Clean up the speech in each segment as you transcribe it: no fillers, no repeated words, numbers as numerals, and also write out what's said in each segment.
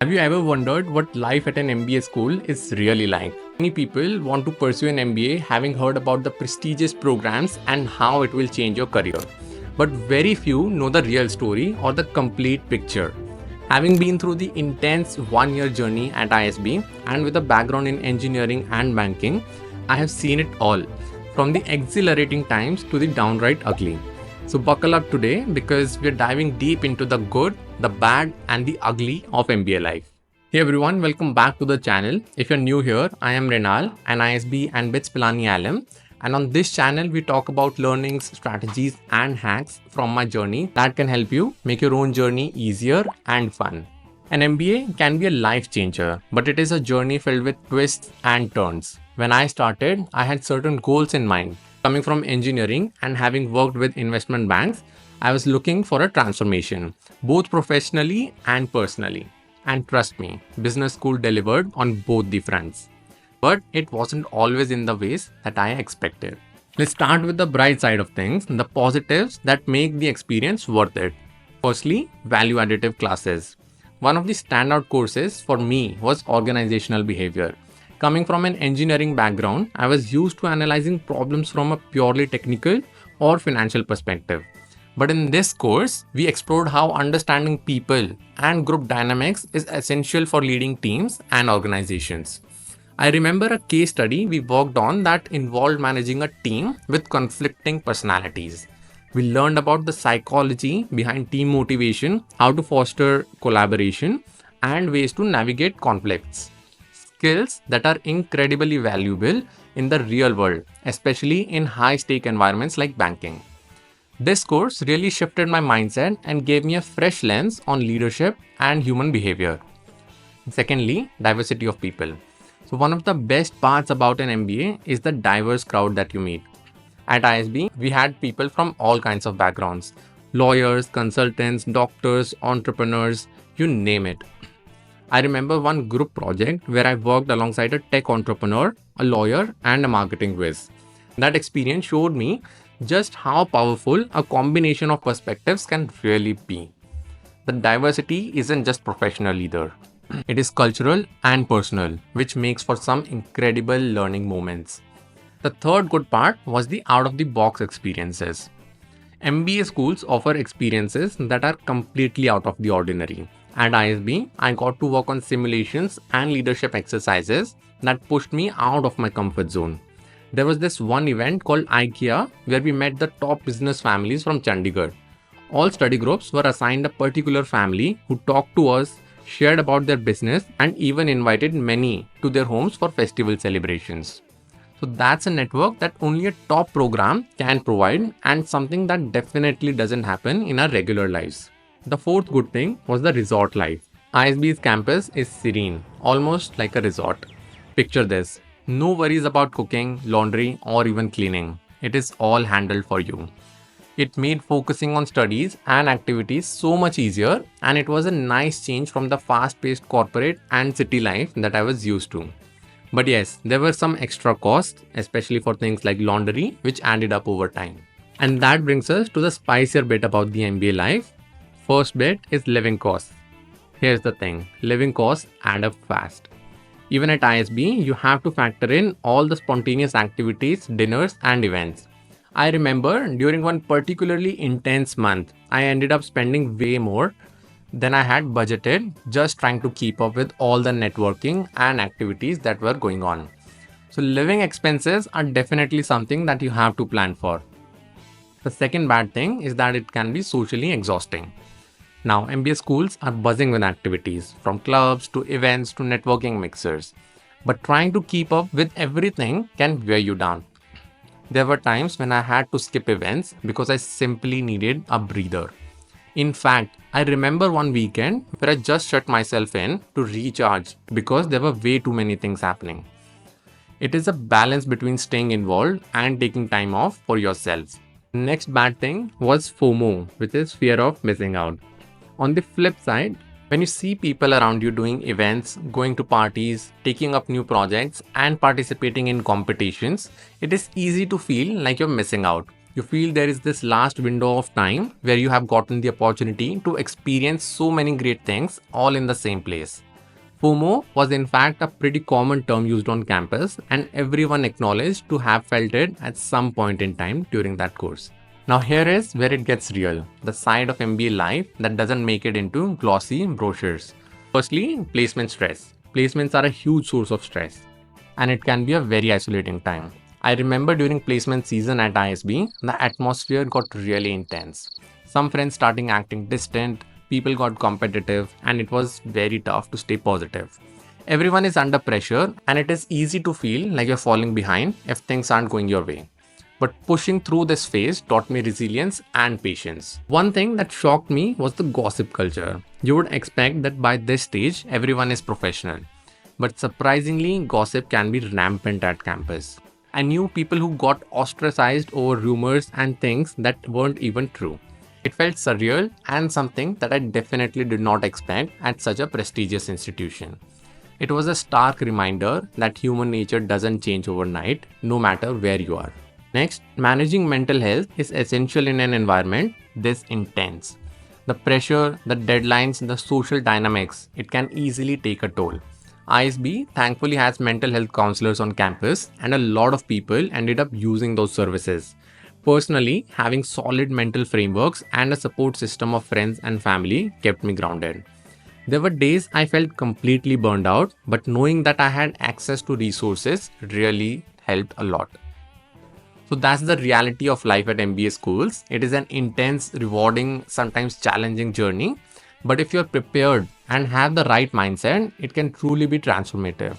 Have you ever wondered what life at an MBA school is really like? Many people want to pursue an MBA having heard about the prestigious programs and how it will change your career. But very few know the real story or the complete picture. Having been through the intense 1 year journey at ISB and with a background in engineering and banking, I have seen it all, from the exhilarating times to the downright ugly. So buckle up today because we're diving deep into the good, the bad, and the ugly of MBA life. Hey everyone, welcome back to the channel. If you're new here, I am Renal, an ISB and BITS Pilani alum. And on this channel, we talk about learnings, strategies, and hacks from my journey that can help you make your own journey easier and fun. An MBA can be a life changer, but it is a journey filled with twists and turns. When I started, I had certain goals in mind. Coming from engineering and having worked with investment banks, I was looking for a transformation, both professionally and personally. And trust me, business school delivered on both the fronts. But it wasn't always in the ways that I expected. Let's start with the bright side of things, the positives that make the experience worth it. Firstly, value additive classes. One of the standout courses for me was organizational behavior. Coming from an engineering background, I was used to analyzing problems from a purely technical or financial perspective. But in this course, we explored how understanding people and group dynamics is essential for leading teams and organizations. I remember a case study we worked on that involved managing a team with conflicting personalities. We learned about the psychology behind team motivation, how to foster collaboration, and ways to navigate conflicts. Skills that are incredibly valuable in the real world, especially in high stake environments like banking. This course really shifted my mindset and gave me a fresh lens on leadership and human behavior. Secondly, diversity of people. So, one of the best parts about an MBA is the diverse crowd that you meet. At ISB, we had people from all kinds of backgrounds: lawyers, consultants, doctors, entrepreneurs, you name it. I remember one group project where I worked alongside a tech entrepreneur, a lawyer, and a marketing whiz. That experience showed me just how powerful a combination of perspectives can really be. The diversity isn't just professional either. It is cultural and personal, which makes for some incredible learning moments. The third good part was the out of the box experiences. MBA schools offer experiences that are completely out of the ordinary. At ISB, I got to work on simulations and leadership exercises that pushed me out of my comfort zone. There was this one event called IKEA where we met the top business families from Chandigarh. All study groups were assigned a particular family who talked to us, shared about their business, and even invited many to their homes for festival celebrations. So that's a network that only a top program can provide and something that definitely doesn't happen in our regular lives. The fourth good thing was the resort life. ISB's campus is serene, almost like a resort. Picture this: no worries about cooking, laundry, or even cleaning. It is all handled for you. It made focusing on studies and activities so much easier, and it was a nice change from the fast paced corporate and city life that I was used to. But yes, there were some extra costs, especially for things like laundry, which added up over time. And that brings us to the spicier bit about the MBA life. First bit is living costs. Here's the thing, living costs add up fast. Even at ISB, you have to factor in all the spontaneous activities, dinners, and events. I remember during one particularly intense month, I ended up spending way more than I had budgeted just trying to keep up with all the networking and activities that were going on. So, living expenses are definitely something that you have to plan for. The second bad thing is that it can be socially exhausting. Now, MBA schools are buzzing with activities, from clubs to events to networking mixers. But trying to keep up with everything can wear you down. There were times when I had to skip events because I simply needed a breather. In fact, I remember one weekend where I just shut myself in to recharge because there were way too many things happening. It is a balance between staying involved and taking time off for yourself. Next bad thing was FOMO, which is fear of missing out. On the flip side, when you see people around you doing events, going to parties, taking up new projects, and participating in competitions, it is easy to feel like you're missing out. You feel there is this last window of time where you have gotten the opportunity to experience so many great things all in the same place. FOMO was in fact a pretty common term used on campus, and everyone acknowledged to have felt it at some point in time during that course. Now here is where it gets real, the side of MBA life that doesn't make it into glossy brochures. Firstly, placement stress. Placements are a huge source of stress, and it can be a very isolating time. I remember during placement season at ISB, the atmosphere got really intense. Some friends starting acting distant, people got competitive, and it was very tough to stay positive. Everyone is under pressure, and it is easy to feel like you're falling behind if things aren't going your way. But pushing through this phase taught me resilience and patience. One thing that shocked me was the gossip culture. You would expect that by this stage, everyone is professional. But surprisingly, gossip can be rampant at campus. I knew people who got ostracized over rumors and things that weren't even true. It felt surreal and something that I definitely did not expect at such a prestigious institution. It was a stark reminder that human nature doesn't change overnight, no matter where you are. Next, managing mental health is essential in an environment this intense. The pressure, the deadlines, the social dynamics, it can easily take a toll. ISB thankfully has mental health counselors on campus, and a lot of people ended up using those services. Personally, having solid mental frameworks and a support system of friends and family kept me grounded. There were days I felt completely burned out, but knowing that I had access to resources really helped a lot. So that's the reality of life at MBA schools. It is an intense, rewarding, sometimes challenging journey. But if you're prepared and have the right mindset, it can truly be transformative.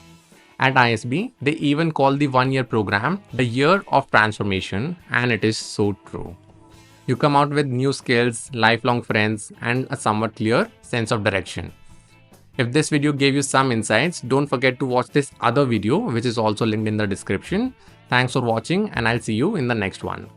At ISB, they even call the one-year program the year of transformation, and it is so true. You come out with new skills, lifelong friends, and a somewhat clear sense of direction. If this video gave you some insights, don't forget to watch this other video, which is also linked in the description. Thanks for watching, and I'll see you in the next one.